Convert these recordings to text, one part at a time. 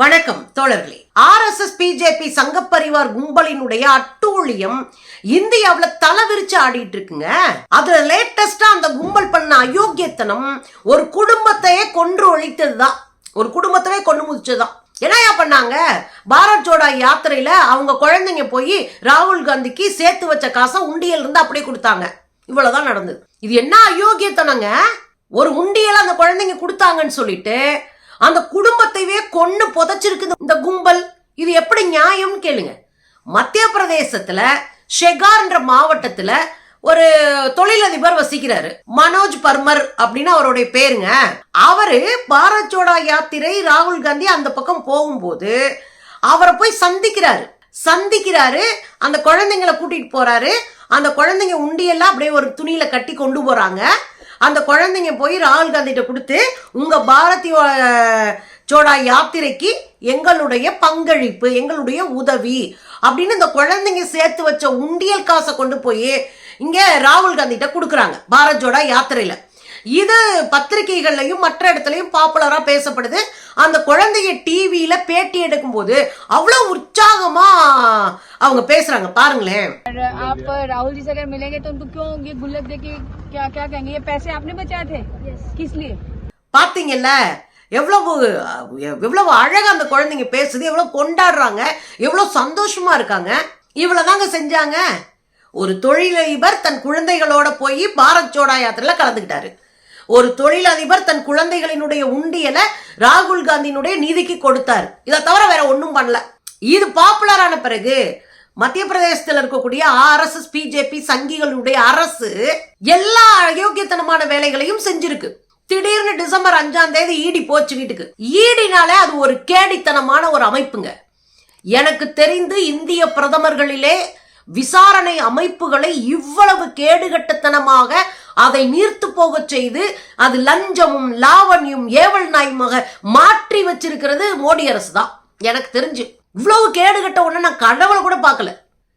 வணக்கம் தோழர்களே. RSS BJP சங்கப்பரிவார் கும்பலினுடைய அட்டூழியம் இந்தியாவுல தலைவிரிச்சு ஆடிட்டு இருக்குங்க. அதுல லேட்டஸ்டா அந்த கும்பல் பண்ண அயோக்கியத்தனம் ஒரு குடும்பத்தையே கொன்று ஒழித்ததுதான், ஒரு குடும்பத்தவே கொண்டு முடிச்சதுதான். என்னையா பண்ணாங்க? பாரத் ஜோடோ யாத்திரையில அவங்க குழந்தைங்க போய் ராகுல் காந்திக்கு சேர்த்து வச்ச காசை உண்டியல் இருந்து அப்படியே கொடுத்தாங்க. இவ்வளவுதான் நடந்தது. இது என்ன அயோக்கியத்தனங்க? ஒரு உண்டியல் அந்த குழந்தைங்க கொடுத்தாங்கன்னு சொல்லிட்டு அந்த குடும்பத்தையே கொன்னு புதைச்சிருக்கு இந்த கும்பல். இது எப்படி நியாயம் கேளுங்க. மத்திய பிரதேசத்துல ஷெகார்ன்ற மாவட்டத்துல ஒரு தொழிலதிபர் வசிக்கிறாரு, மனோஜ் பர்மர் அப்படின்னு அவருடைய பேருங்க. அவரு பாரத் ஜோடோ யாத்திரை ராகுல் காந்தி அந்த பக்கம் போகும்போது அவரை போய் சந்திக்கிறாரு. அந்த குழந்தைங்களை கூட்டிட்டு போறாரு. அந்த குழந்தைங்க உண்டியெல்லாம் அப்படியே ஒரு துணியில கட்டி கொண்டு போறாங்க. அந்த குழந்தைங்க போய் ராகுல் காந்திட்ட கொடுத்து, உங்க பாரதிய ஜோடோ யாத்திரைக்கு எங்களுடைய பங்களிப்பு, எங்களுடைய உதவி அப்படின்னு இந்த குழந்தைங்க சேர்த்து வச்ச உண்டியல் காசை கொண்டு போய் இங்க ராகுல் காந்திட்ட கொடுக்குறாங்க பாரத் ஜோடோ யாத்திரையில. இது பத்திரிகைகள்லையும் மற்ற இடத்துலயும் பாப்புலரா பேசப்படுது. அந்த குழந்தைய டிவியில பேட்டி எடுக்கும் போது அவ்வளவு உற்சாகமா அவங்க பேசுறாங்க பாருங்களேன். आप राहुल जी से अगर मिलेंगे तो उनको क्यों ये गुल्लक देके क्या क्या कहेंगे? ये पैसे आपने बचाए थे, किस लिए? பாத்தீங்கல்ல எவ்வளவு அழகா அந்த குழந்தைங்க பேசுது, எவ்வளவு கொண்டாடுறாங்க, எவ்வளவு சந்தோஷமா இருக்காங்க. இவ்வளவுதாங்க செஞ்சாங்க. ஒரு தொழிலதிபர் தன் குழந்தைகளோட போய் பாரத் ஜோடோ யாத்திரையில கலந்துக்கிட்டாரு. ஒரு தொழிலதிபர் தன் குழந்தைகளினுடைய உண்டியலை ராகுல் காந்தியினுடைய நிதிக்கு கொடுத்தாரு. இதை தவிர வேற ஒன்றும் பண்ணல. இது பாப்புலரான பிறகு மத்திய பிரதேசத்தில் இருக்கக்கூடிய ஆர்எஸ்எஸ் பிஜேபி சங்கிகளுடைய அரசு எல்லா அயோக்கியத்தனமான வேலைகளையும் செஞ்சிருக்கு. திடீர்னு டிசம்பர் 5ஆம் தேதி ஈடி போச்சு வீட்டுக்கு. ஈடினாலே அது ஒரு கேடித்தனமான ஒரு அமைப்புங்க. எனக்கு தெரிந்து இந்திய பிரதமர்களிலே விசாரணை அமைப்புகளை இவ்வளவு கேடுகட்டத்தனமாக அதை நீர்த்து போக செய்து அது லஞ்சமும் லாவண்யும் ஏவல் நாயுமாக மாற்றி வச்சிருக்கிறது மோடி அரசு தான். எனக்கு தெரிஞ்சு இவ்வளவு கேடுகட்ட ஒண்ணு நான் கடவுளை கூட பார்க்கல.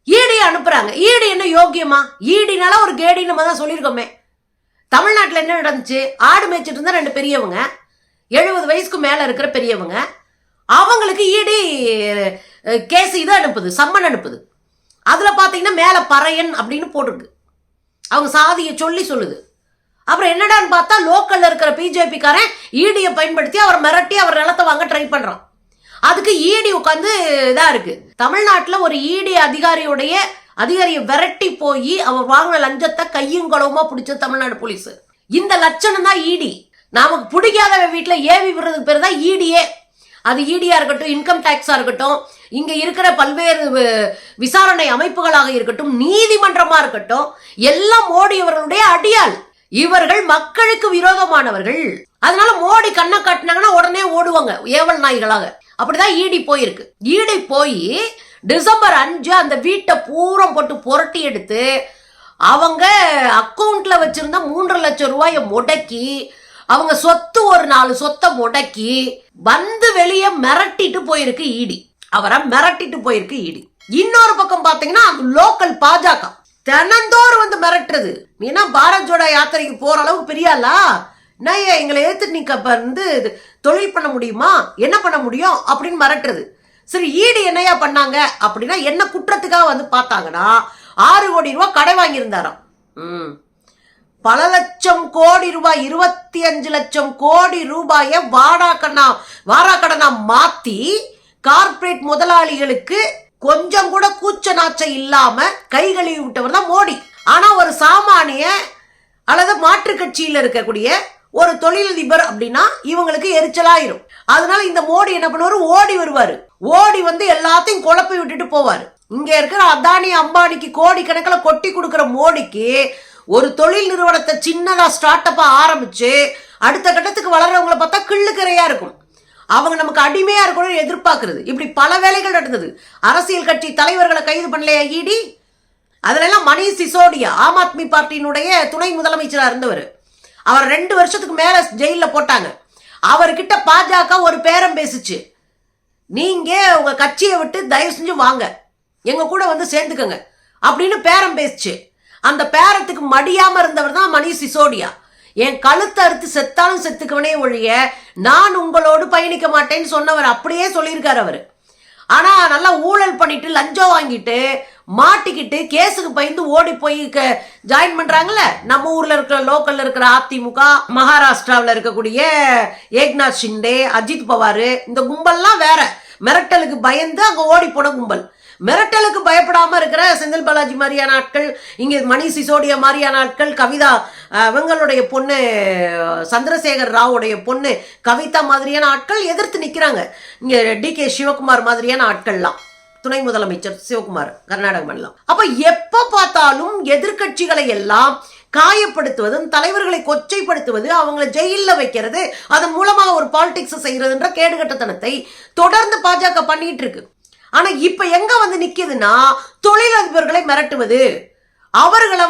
ஈடி அனுப்புறாங்க. ஈடி என்ன யோக்கியமா? ஈடினால ஒரு கேடி நம்ம தான் சொல்லியிருக்கோமே. தமிழ்நாட்டில் என்ன நடந்துச்சு? ஆடு மேய்ச்சிட்டு இருந்தா 2 பெரியவங்க, 70 வயசுக்கு மேல இருக்கிற பெரியவங்க, அவங்களுக்கு ஈடி கேஸ் இதை அனுப்புது, சம்மன் அனுப்புது. அதுல பாத்தீங்கன்னா மேல பறையன் அப்படின்னு போட்டிருக்கு. அவங்க சாதியை சொல்லுது. அப்புறம் என்னடான்னு பார்த்தா லோக்கல்ல இருக்கிற பிஜேபி காரன் ஈடியை பயன்படுத்தி அவர் மிரட்டி அவர் நிலத்தை வாங்க ட்ரை பண்றான். அதுக்கு ஈடி உட்காந்து இதா இருக்கு. தமிழ்நாட்டில் ஒரு ஈடி அதிகாரியை விரட்டி போய் அவர் வாங்கின லஞ்சத்தை கையும் களவுமா பிடிச்ச தமிழ்நாடு போலீஸ். இந்த லட்சணம் தான் ஈடி. நமக்கு பிடிக்காத வீட்டுல ஏவி விடுறதுக்கு பேர் தான் ஈடியே. அது ஈடியா இருக்கட்டும், இன்கம் டாக்ஸா இருக்கட்டும், இங்க இருக்கிற பல்வேறு விசாரணை அமைப்புகளாக இருக்கட்டும், நீதிமன்றமா இருக்கட்டும், எல்லாம் மோடி அவர்களுடைய அடியாள். இவர்கள் மக்களுக்கு விரோதமானவர்கள். அதனால மோடி கண்ணை காட்டினாங்கன்னா உடனே ஓடுவாங்க ஏவல் நாய்களாக. அப்படிதான் ஈடி போயிருக்கு. ஈடி போய் டிசம்பர் 5 அந்த வீட்டை பூரம் போட்டு புரட்டி எடுத்து அவங்க அக்கௌண்ட்ல வச்சிருந்த 3 லட்சம் ரூபாயை முடக்கி, அவங்க சொத்து ஒரு 4 சொத்தை முடக்கி வந்து வெளியே மிரட்டிட்டு போயிருக்கு ஈடி. அவரை மிரட்டிட்டு போயிருக்கு ஈடி. இன்னொரு பக்கம் பாத்தீங்கன்னா லோக்கல் பாஜக தினந்தோறும் வந்து மிரட்டுறது. நீனா பாரத் ஜோடோ யாத்திரைக்கு போற அளவுக்கு பெரியாளா? நான் எங்களை ஏத்து நீ வந்து தொழில் பண்ண முடியுமா, என்ன பண்ண முடியும் அப்படின்னு மிரட்டுறது. சரி, ஈடி என்னையா பண்ணாங்க அப்படின்னா, என்ன குற்றத்துக்காக வந்து பார்த்தாங்கன்னா 6 கோடி ரூபாய் கடை வாங்கியிருந்தாராம். பல லட்சம் கோடி ரூபாய், 25 லட்சம் கோடி ரூபாயை வாராக்கடனா மாத்தி கார்பரேட் முதலாளிகளுக்கு கொஞ்சம் கூட கூச்ச நாச்சம் இல்லாம கை கழுவி விட்டவர் தான் மோடி. ஆனா ஒரு சாமானிய அல்லது மாற்று கட்சியில இருக்கக்கூடிய ஒரு தொழிலதிபர் அப்படின்னா இவங்களுக்கு எரிச்சலாயிரும். அதனால இந்த மோடி என்ன பண்ணுவாரு? ஓடி வருவாரு. ஓடி வந்து எல்லாத்தையும் குழப்பி விட்டுட்டு போவாரு. இங்க இருக்கிற அதானி அம்பானிக்கு கோடி கணக்கில் கொட்டி கொடுக்கிற மோடிக்கு ஒரு தொழில் நிறுவனத்தை சின்னதா ஸ்டார்ட் அப்பா ஆரம்பிச்சு அடுத்த கட்டத்துக்கு வளர்றவங்களை பார்த்தா கிள்ளுக்கரையா இருக்கும். அவங்க நமக்கு அடிமையா இருக்கணும்னு எதிர்பார்க்கிறது. இப்படி பல வேலைகள் நடந்தது. அரசியல் கட்சி தலைவர்களை கைது பண்ணலையா ஈடி? அதுல எல்லாம் மணீஷ் சிசோடியா ஆம் ஆத்மி பார்ட்டியினுடைய துணை முதலமைச்சரா இருந்தவர். அவர் 2 வருஷத்துக்கு மேல ஜெயில போட்டாங்க. அவர்கிட்ட பாஜக ஒரு பேரம் பேசிச்சு, நீங்க உங்க கட்சியை விட்டு தயவு செஞ்சு வாங்க, எங்க கூட வந்து சேர்ந்துக்கங்க அப்படின்னு பேரம் பேசிச்சு. அந்த பேரத்துக்கு மடியாம இருந்தவர் தான் மணீஷ் சிசோடியா. என் கழுத்தை அறுத்து செத்தாலும் செத்துக்கவனே ஒழிய நான் உங்களோடு பயணிக்க மாட்டேன்னு சொன்னவர். அப்படியே சொல்லியிருக்காரு அவர். ஆனா நல்லா ஊழல் பண்ணிட்டு லஞ்சம் வாங்கிட்டு மாட்டிக்கிட்டு கேஸுக்கு பயந்து ஓடி போய் ஜாயின் பண்றாங்கல்ல. நம்ம ஊர்ல இருக்கிற லோக்கல்ல இருக்கிற அதிமுக, மகாராஷ்டிராவில் இருக்கக்கூடிய ஏக்நாத் ஷிண்டே, அஜித் பவார், இந்த கும்பல்லாம் வேற. மிரட்டலுக்கு பயந்து அங்க ஓடி போன கும்பல். மிரட்டலுக்கு பயப்படாம இருக்கிற செந்தில் பாலாஜி மாதிரியான ஆட்கள், இங்க மணி சிசோடியா மாதிரியான ஆட்கள், கவிதா இவங்களுடைய பொண்ணு சந்திரசேகர் ராவுடைய பொண்ணு கவிதா மாதிரியான ஆட்கள் எதிர்த்து நிக்கிறாங்க. இங்க DK சிவகுமார் மாதிரியான ஆட்கள்லாம், துணை முதலமைச்சர் சிவகுமார் கர்நாடக மாநிலம். அப்ப எப்ப பார்த்தாலும் எதிர்கட்சிகளை எல்லாம் காயப்படுத்துவதும் தலைவர்களை கொச்சைப்படுத்துவது, அவங்களை ஜெயில வைக்கிறது, அதன் மூலமாக ஒரு பாலிடிக்ஸ் செய்யறதுன்ற கேடுகட்டத்தனத்தை தொடர்ந்து பாஜக பண்ணிட்டு இருக்கு. ஆனா இப்ப எங்க வந்து நிக்குதுன்னா, தொழிலதிபர்களை மிரட்டுவது, அவர்களை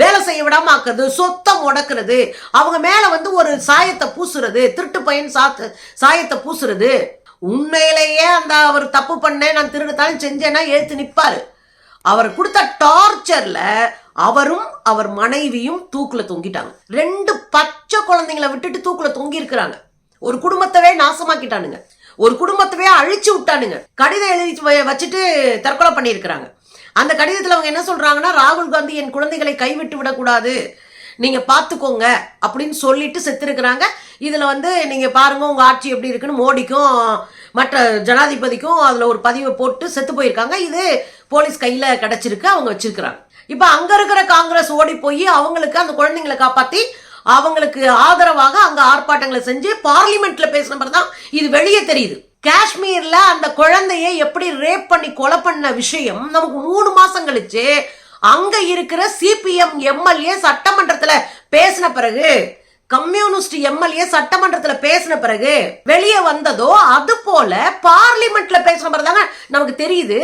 வேலை செய்ய விடாம ஆக்குறது, சொத்தை முடக்கிறது, அவங்க மேல ஒரு சாயத்தை பூசுறது, திருட்டு பையன் சாயத்தை பூசுறது. உண்மையிலேயே அந்த அவர் தப்பு பண்ணேன், நான் திருடுத்தாலும் செஞ்சேன்னா எழுத்து நிப்பாரு. அவர் கொடுத்த டார்ச்சர்ல அவரும் அவர் மனைவியும் தூக்குல தொங்கிட்டாங்க. 2 பச்சை குழந்தைங்களை விட்டுட்டு தூக்குல தொங்கி இருக்கிறாங்க. ஒரு குடும்பத்தவே நாசமாக்கிட்டானுங்க, ஒரு குடும்பத்தவே அழிச்சு விட்டானுங்க. கடிதம் எழுதி வச்சுட்டு தற்கொலை பண்ணியிருக்கிறாங்க. அந்த கடிதத்தில் அவங்க என்ன சொல்றாங்கன்னா, ராகுல் காந்தி என் குழந்தைகளை கைவிட்டு விடக்கூடாது, நீங்க பாத்துக்கோங்க அப்படின்னு சொல்லிட்டு செத்துருக்கிறாங்க. இதுல நீங்க பாருங்க உங்க ஆட்சி எப்படி இருக்குன்னு மோடிக்கும் மற்ற ஜனாதிபதிக்கும் அதுல ஒரு பதிவை போட்டு செத்து போயிருக்காங்க. இது போலீஸ் கையில கிடைச்சிருக்கு, அவங்க வச்சிருக்கிறாங்க. இப்ப அங்க இருக்கிற காங்கிரஸ் ஓடி போய் அவங்களுக்கு அந்த குழந்தைங்களை காப்பாத்தி அவங்களுக்கு ஆதரவாக அங்க ஆர்ப்பாட்டங்களை செஞ்சு பார்லிமெண்ட்ல பேசின தான் இது வெளியே தெரியுது. காஷ்மீர்ல அந்த குழந்தையை எப்படி ரேப் பண்ணி கொலை பண்ண விஷயம் நமக்கு 3 மாசம் கழிச்சு அங்க இருக்கிற CPM MLA சட்டமன்றத்துல பேசின பிறகு, கம்யூனிஸ்ட் MLA சட்டமன்றத்துல பேசின பிறகு வெளியே வந்ததோ, அது போல பார்லிமெண்ட்ல பேசின பிறகுதாங்க நமக்கு தெரியுது.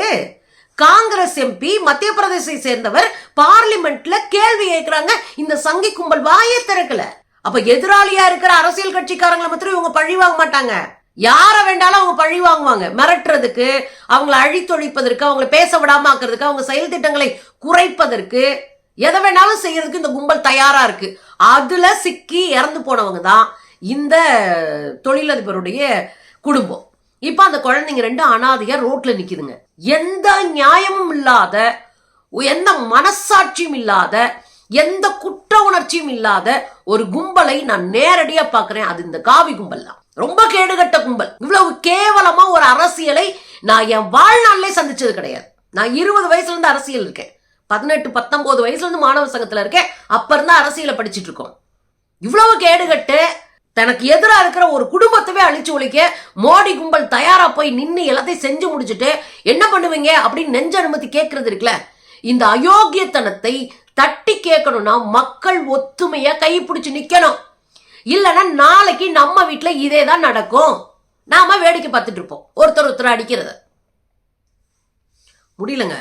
காங்கிரஸ் MP மத்திய பிரதேசத்தை சேர்ந்தவர் பார்லிமெண்ட்ல கேள்வி கேட்கிறாங்க, இந்த சங்கி கும்பல் வாயே திறக்கல. அப்ப எதிராளியா இருக்கிற அரசியல் கட்சிக்காரங்களை மாத்திரம் இவங்க பழி வாங்க மாட்டாங்க, யார வேண்டாலும் அவங்க பழி வாங்குவாங்க. மிரட்டுறதுக்கு, அவங்களை அழித்தொழிப்பதற்கு, அவங்களை பேச விடாம ஆக்குறதுக்கு, அவங்க செயல் திட்டங்களை குறைப்பதற்கு, எதை வேணாலும் செய்யறதுக்கு இந்த கும்பல் தயாரா இருக்கு. அதுல சிக்கி இறந்து போனவங்க தான் இந்த தொழிலதிபருடைய குடும்பம். இப்ப அந்த குழந்தைங்க 2 அனாதையா ரோட்ல நிக்குதுங்க. எந்த நியாயமும் இல்லாத, எந்த மனசாட்சியும் இல்லாத, எந்த குற்ற உணர்ச்சியும் இல்லாத ஒரு கும்பலை நான் நேரடியா பாக்குறேன். அது இந்த காவி கும்பல் தான். ரொம்ப கேடுகட்ட கும்பல். இவ்வளவு கேவலமா ஒரு அரசியலை நான் என் வாழ்நாளிலே சந்திச்சது கிடையாது. நான் 20 வயசுல இருந்து அரசியல் இருக்கேன், 18-19 வயசுல இருந்து மாணவ சங்கத்துல இருக்கேன். அப்ப இருந்தா அரசியலை படிச்சுட்டு இருக்கோம். இவ்வளவு கேடுகட்டு தனக்கு எதிரா இருக்கிற ஒரு குடும்பத்தவே அழிச்சு ஒழிக்க மோடி கும்பல் தயாரா போய் நின்று எல்லாத்தையும் செஞ்சு முடிச்சுட்டு என்ன பண்ணுவீங்க அப்படின்னு நெஞ்ச அனுமதி கேட்கறது இருக்குல்ல, இந்த அயோக்கியத்தனத்தை தட்டி கேட்கணும்னா மக்கள் ஒத்துமையா கைப்பிடிச்சு நிக்கணும். இல்லைன்னா நாளைக்கு நம்ம வீட்டுல இதே தான் நடக்கும். நாம வேடிக்கை பார்த்துட்டு இருப்போம், ஒருத்தர் அடிக்கிறத. முடியலங்க.